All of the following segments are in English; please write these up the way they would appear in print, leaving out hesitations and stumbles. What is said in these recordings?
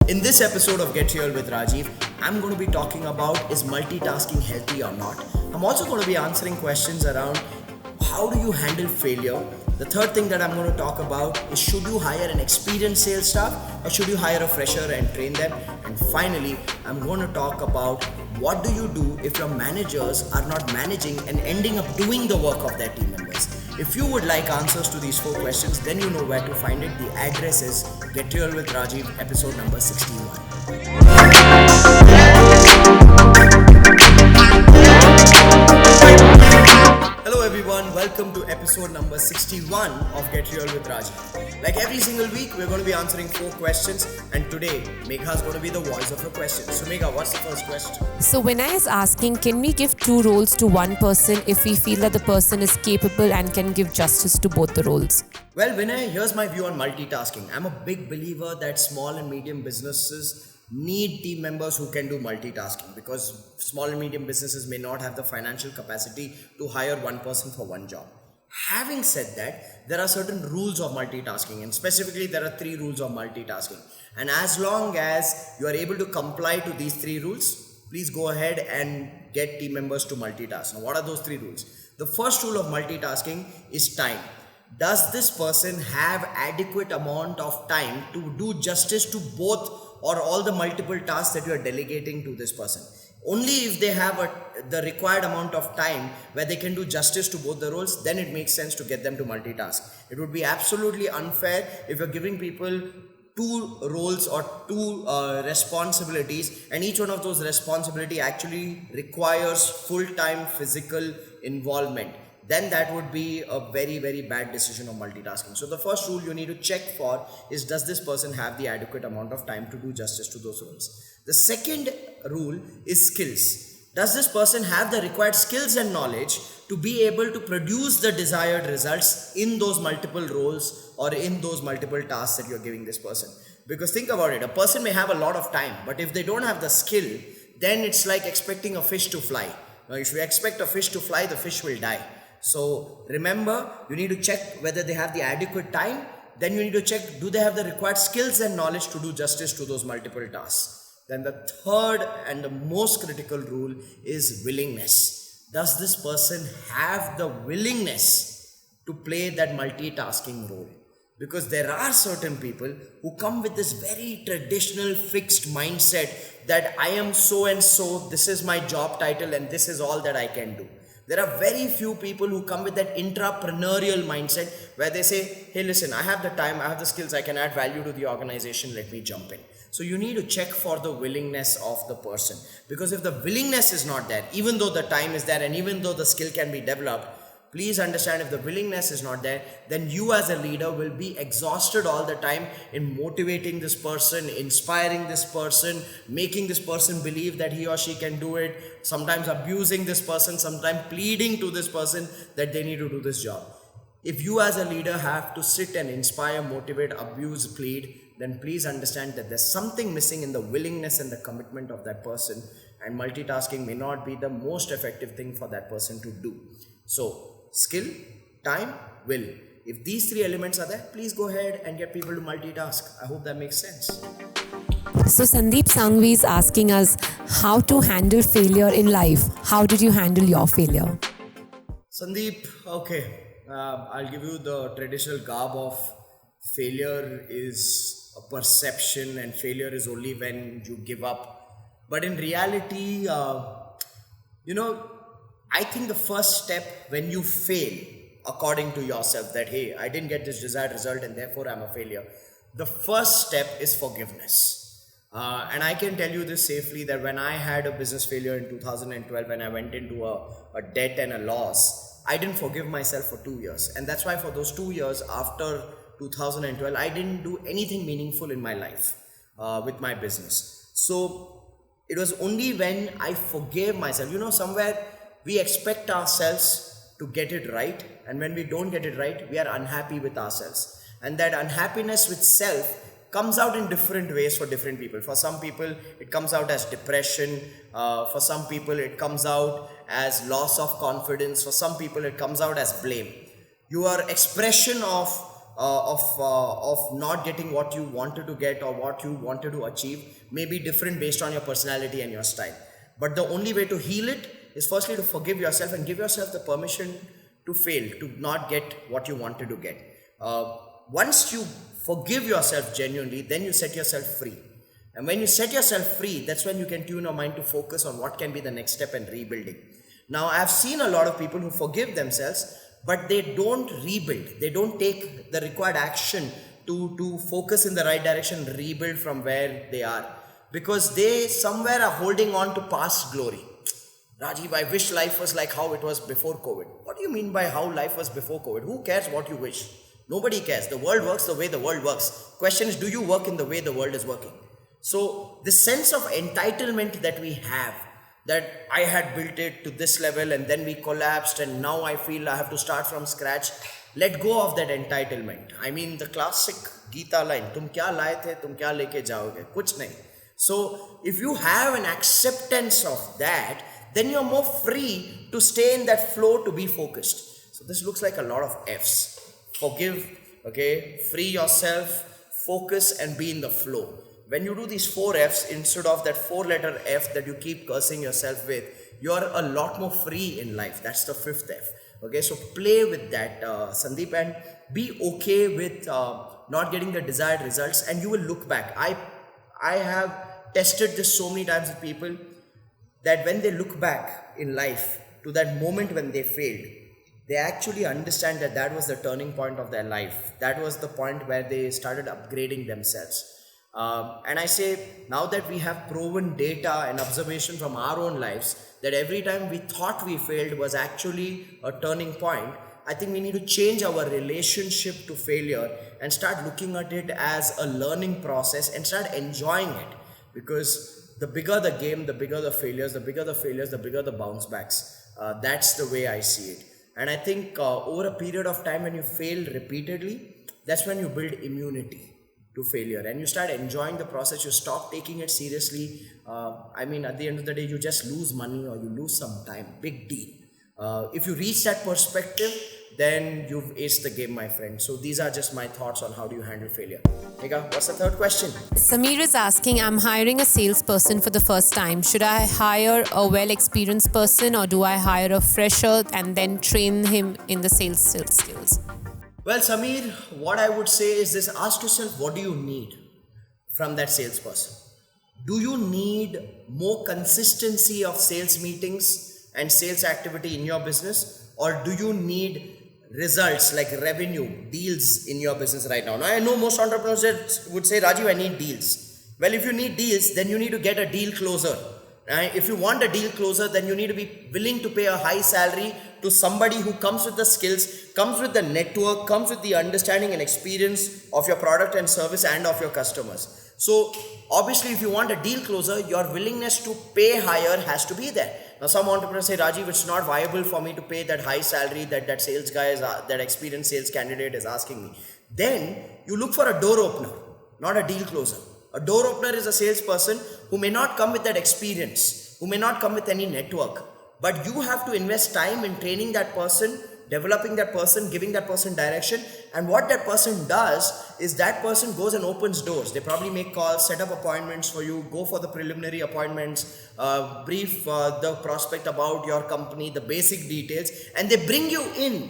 In this episode of Get Real with Rajiv, I'm going to be talking about is multitasking healthy or not. I'm also going to be answering questions around how do you handle failure. The third thing that I'm going to talk about is should you hire an experienced sales staff or should you hire a fresher and train them? And finally, I'm going to talk about what do you do if your managers are not managing and ending up doing the work of their team members. If you would like answers to these 4 questions, then you know where to find it. The address is Get Real with Rajiv, episode number 61. Hello everyone, welcome to episode number 61 of Get Real with Rajiv. Like every single week, we're going to be answering 4 questions, and today Megha's going to be the voice of the question. So Megha, what's the first question? So Vinay is asking, can we give 2 roles to one person if we feel that the person is capable and can give justice to both the roles? Well, Vinay, here's my view on multitasking. I'm a big believer that small and medium businesses need team members who can do multitasking because small and medium businesses may not have the financial capacity to hire one person for one job. Having said that, there are certain rules of multitasking, and specifically there are 3 rules of multitasking. And as long as you are able to comply to these 3 rules, please go ahead and get team members to multitask. Now, what are those 3 rules? The first rule of multitasking is time. Does this person have adequate amount of time to do justice to both or all the multiple tasks that you are delegating to this person? Only if they have the required amount of time where they can do justice to both the roles, then it makes sense to get them to multitask. It would be absolutely unfair if you're giving people 2 roles or 2 responsibilities, and each one of those responsibility actually requires full-time physical involvement. Then that would be a very, very bad decision of multitasking. So the first rule you need to check for is, does this person have the adequate amount of time to do justice to those roles? The second rule is skills. Does this person have the required skills and knowledge to be able to produce the desired results in those multiple roles or in those multiple tasks that you're giving this person? Because think about it, a person may have a lot of time, but if they don't have the skill, then it's like expecting a fish to fly. Now, if you expect a fish to fly, the fish will die. So remember, you need to check whether they have the adequate time. Then you need to check, do they have the required skills and knowledge to do justice to those multiple tasks. Then the third and the most critical rule is willingness. Does this person have the willingness to play that multitasking role? Because there are certain people who come with this very traditional fixed mindset that I am so and so, this is my job title and this is all that I can do. There are very few people who come with that intrapreneurial mindset where they say, hey, listen, I have the time, I have the skills, I can add value to the organization, let me jump in. So you need to check for the willingness of the person. Because if the willingness is not there, even though the time is there and even though the skill can be developed, please understand, if the willingness is not there, then you as a leader will be exhausted all the time in motivating this person, inspiring this person, making this person believe that he or she can do it, sometimes abusing this person, sometimes pleading to this person that they need to do this job. If you as a leader have to sit and inspire, motivate, abuse, plead, then please understand that there's something missing in the willingness and the commitment of that person, and multitasking may not be the most effective thing for that person to do. So, skill, time, will. If these 3 elements are there, please go ahead and get people to multitask. I hope that makes sense. So Sandeep Sangvi is asking us how to handle failure in life. How did you handle your failure? Sandeep, okay, I'll give you the traditional garb of failure is a perception and failure is only when you give up. But in reality, I think the first step when you fail according to yourself that, hey, I didn't get this desired result and therefore I'm a failure. The first step is forgiveness. And I can tell you this safely that when I had a business failure in 2012, when I went into a debt and a loss, I didn't forgive myself for 2 years. And that's why for those 2 years after 2012, I didn't do anything meaningful in my life with my business. So it was only when I forgave myself, somewhere we expect ourselves to get it right, and when we don't get it right, we are unhappy with ourselves. And that unhappiness with self comes out in different ways for different people. For some people, it comes out as depression. For some people, it comes out as loss of confidence. For some people, it comes out as blame. Your expression of of not getting what you wanted to get or what you wanted to achieve may be different based on your personality and your style. But the only way to heal it is firstly to forgive yourself and give yourself the permission to fail, to not get what you wanted to get. Once you forgive yourself genuinely, then you set yourself free. And when you set yourself free, that's when you can tune your mind to focus on what can be the next step in rebuilding. Now, I've seen a lot of people who forgive themselves, but they don't rebuild. They don't take the required action to focus in the right direction, rebuild from where they are. Because they somewhere are holding on to past glory. Rajiv, I wish life was like how it was before COVID. What do you mean by how life was before COVID? Who cares what you wish? Nobody cares. The world works the way the world works. Question is, do you work in the way the world is working? So this sense of entitlement that we have, that I had built it to this level and then we collapsed and now I feel I have to start from scratch. Let go of that entitlement. I mean the classic Gita line, tum kya laaye the, tum kya leke jaoge, kuch nahi. So if you have an acceptance of that, then you're more free to stay in that flow, to be focused. So this looks like a lot of F's. Forgive, okay, free yourself, focus and be in the flow. When you do these 4 F's instead of that 4-letter F that you keep cursing yourself with, you're a lot more free in life. That's the 5th F. Okay, so play with that, Sandeep, and be okay with not getting the desired results, and you will look back. I have tested this so many times with people that when they look back in life to that moment when they failed, they actually understand that that was the turning point of their life. That was the point where they started upgrading themselves. And I say, now that we have proven data and observation from our own lives, that every time we thought we failed was actually a turning point, I think we need to change our relationship to failure and start looking at it as a learning process and start enjoying it. Because the bigger the game, the bigger the failures, the bigger the bounce backs. That's the way I see it. And I think over a period of time when you fail repeatedly, that's when you build immunity to failure and you start enjoying the process. You stop taking it seriously. I mean, at the end of the day, you just lose money or you lose some time. Big deal. If you reach that perspective, then you've aced the game, my friend. So these are just my thoughts on how do you handle failure. Mega, what's the third question? Samir is asking, I'm hiring a salesperson for the first time. Should I hire a well-experienced person or do I hire a fresher and then train him in the sales skills? Well, Samir, what I would say is this: ask yourself, what do you need from that salesperson? Do you need more consistency of sales meetings and sales activity in your business, or do you need results like revenue, deals in your business right now? Now, I know most entrepreneurs would say, Rajiv, I need deals. Well, if you need deals, then you need to get a deal closer. If you want a deal closer, then you need to be willing to pay a high salary to somebody who comes with the skills, comes with the network, comes with the understanding and experience of your product and service and of your customers. So obviously, if you want a deal closer, your willingness to pay higher has to be there. Now, some entrepreneurs say, Rajiv, it's not viable for me to pay that high salary that sales guy is, that experienced sales candidate is asking me. Then you look for a door opener, not a deal closer. A door opener is a salesperson who may not come with that experience, who may not come with any network, but you have to invest time in training that person, developing that person, giving that person direction. And what that person does is that person goes and opens doors. They probably make calls, set up appointments for you, go for the preliminary appointments, brief the prospect about your company, the basic details, and they bring you in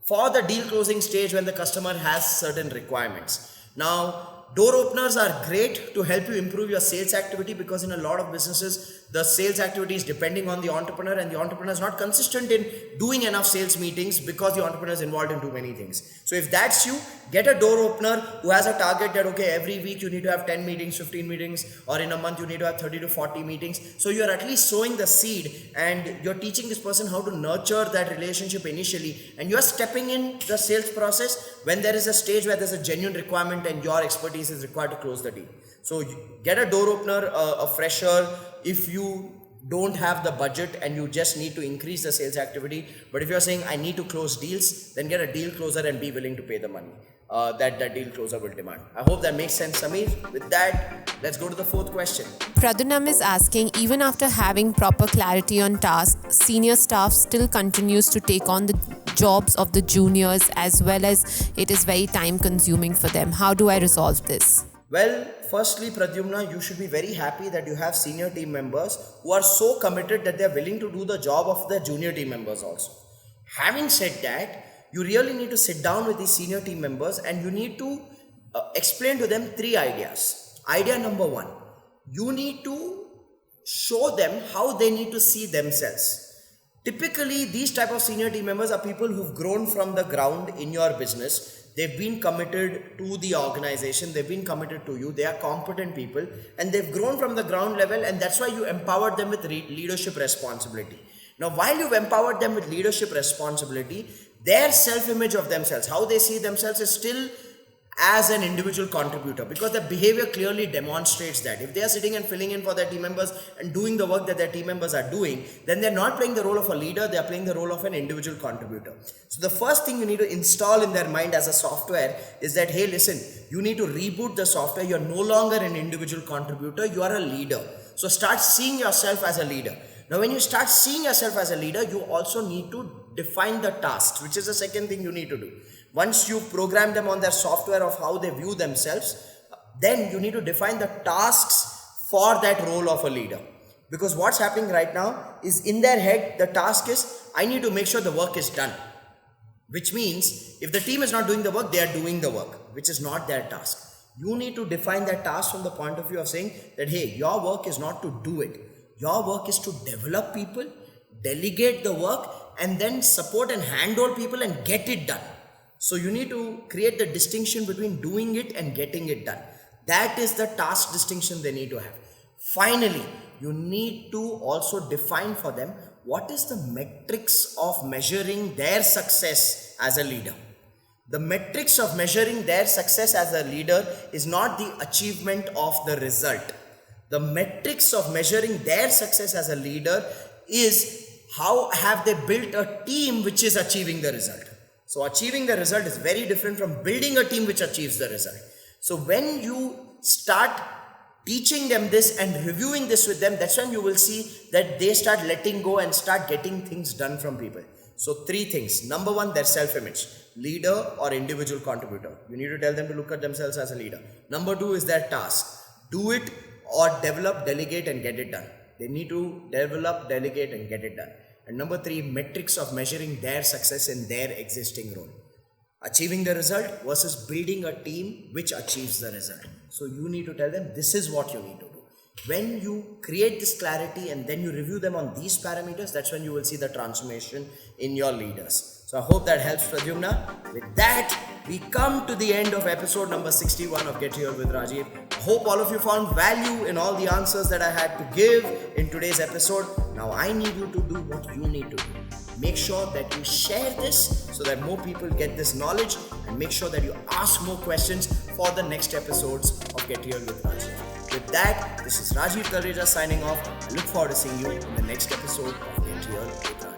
for the deal closing stage when the customer has certain requirements. Now, door openers are great to help you improve your sales activity, because in a lot of businesses, the sales activity is depending on the entrepreneur, and the entrepreneur is not consistent in doing enough sales meetings because the entrepreneur is involved in too many things. So if that's you, get a door opener who has a target that, okay, every week you need to have 10 meetings, 15 meetings, or in a month you need to have 30 to 40 meetings. So you're at least sowing the seed and you're teaching this person how to nurture that relationship initially, and you're stepping in the sales process when there is a stage where there's a genuine requirement and your expertise is required to close the deal. So get a door opener, a fresher, if you don't have the budget and you just need to increase the sales activity. But if you're saying I need to close deals, then get a deal closer and be willing to pay the money that deal closer will demand. I hope that makes sense, Samir. With that, let's go to the fourth question. Pradunam is asking, even after having proper clarity on tasks, senior staff still continues to take on the jobs of the juniors, as well as it is very time consuming for them. How do I resolve this? Well, firstly, Pradyumna, you should be very happy that you have senior team members who are so committed that they are willing to do the job of the junior team members also. Having said that, you really need to sit down with these senior team members and you need to explain to them 3 ideas. Idea number 1, you need to show them how they need to see themselves. Typically, these type of senior team members are people who've grown from the ground in your business. They've been committed to the organization. They've been committed to you. They are competent people and they've grown from the ground level, and that's why you empowered them with leadership responsibility. Now, while you've empowered them with leadership responsibility, their self-image of themselves, how they see themselves, is still as an individual contributor, because their behavior clearly demonstrates that. If they are sitting and filling in for their team members and doing the work that their team members are doing, then they're not playing the role of a leader, they are playing the role of an individual contributor. So the first thing you need to install in their mind as a software is that, hey, listen, you need to reboot the software. You're no longer an individual contributor, you are a leader. So start seeing yourself as a leader. Now, when you start seeing yourself as a leader, you also need to define the tasks, which is the second thing you need to do. Once you program them on their software of how they view themselves, then you need to define the tasks for that role of a leader. Because what's happening right now is, in their head, the task is, I need to make sure the work is done. Which means, if the team is not doing the work, they are doing the work, which is not their task. You need to define that task from the point of view of saying that, hey, your work is not to do it. Your work is to develop people, delegate the work, and then support and handle people and get it done. So you need to create the distinction between doing it and getting it done. That is the task distinction they need to have. Finally, you need to also define for them what is the metrics of measuring their success as a leader. The metrics of measuring their success as a leader is not the achievement of the result. The metrics of measuring their success as a leader is how have they built a team which is achieving the result. So achieving the result is very different from building a team which achieves the result. So when you start teaching them this and reviewing this with them, that's when you will see that they start letting go and start getting things done from people. So 3 things. Number 1, their self-image. Leader or individual contributor. You need to tell them to look at themselves as a leader. Number 2 is their task. Do it or develop, delegate and get it done. They need to develop, delegate and get it done. And number 3, metrics of measuring their success in their existing role. Achieving the result versus building a team which achieves the result. So you need to tell them this is what you need to do. When you create this clarity and then you review them on these parameters, that's when you will see the transformation in your leaders. So I hope that helps, Pradyumna. With that, we come to the end of episode number 61 of Get Here with Rajiv. I hope all of you found value in all the answers that I had to give in today's episode. Now I need you to do what you need to do. Make sure that you share this so that more people get this knowledge, and make sure that you ask more questions for the next episodes of Get Here with Rajiv. With that, this is Rajiv Talreja signing off. I look forward to seeing you in the next episode of Get Here with Rajiv.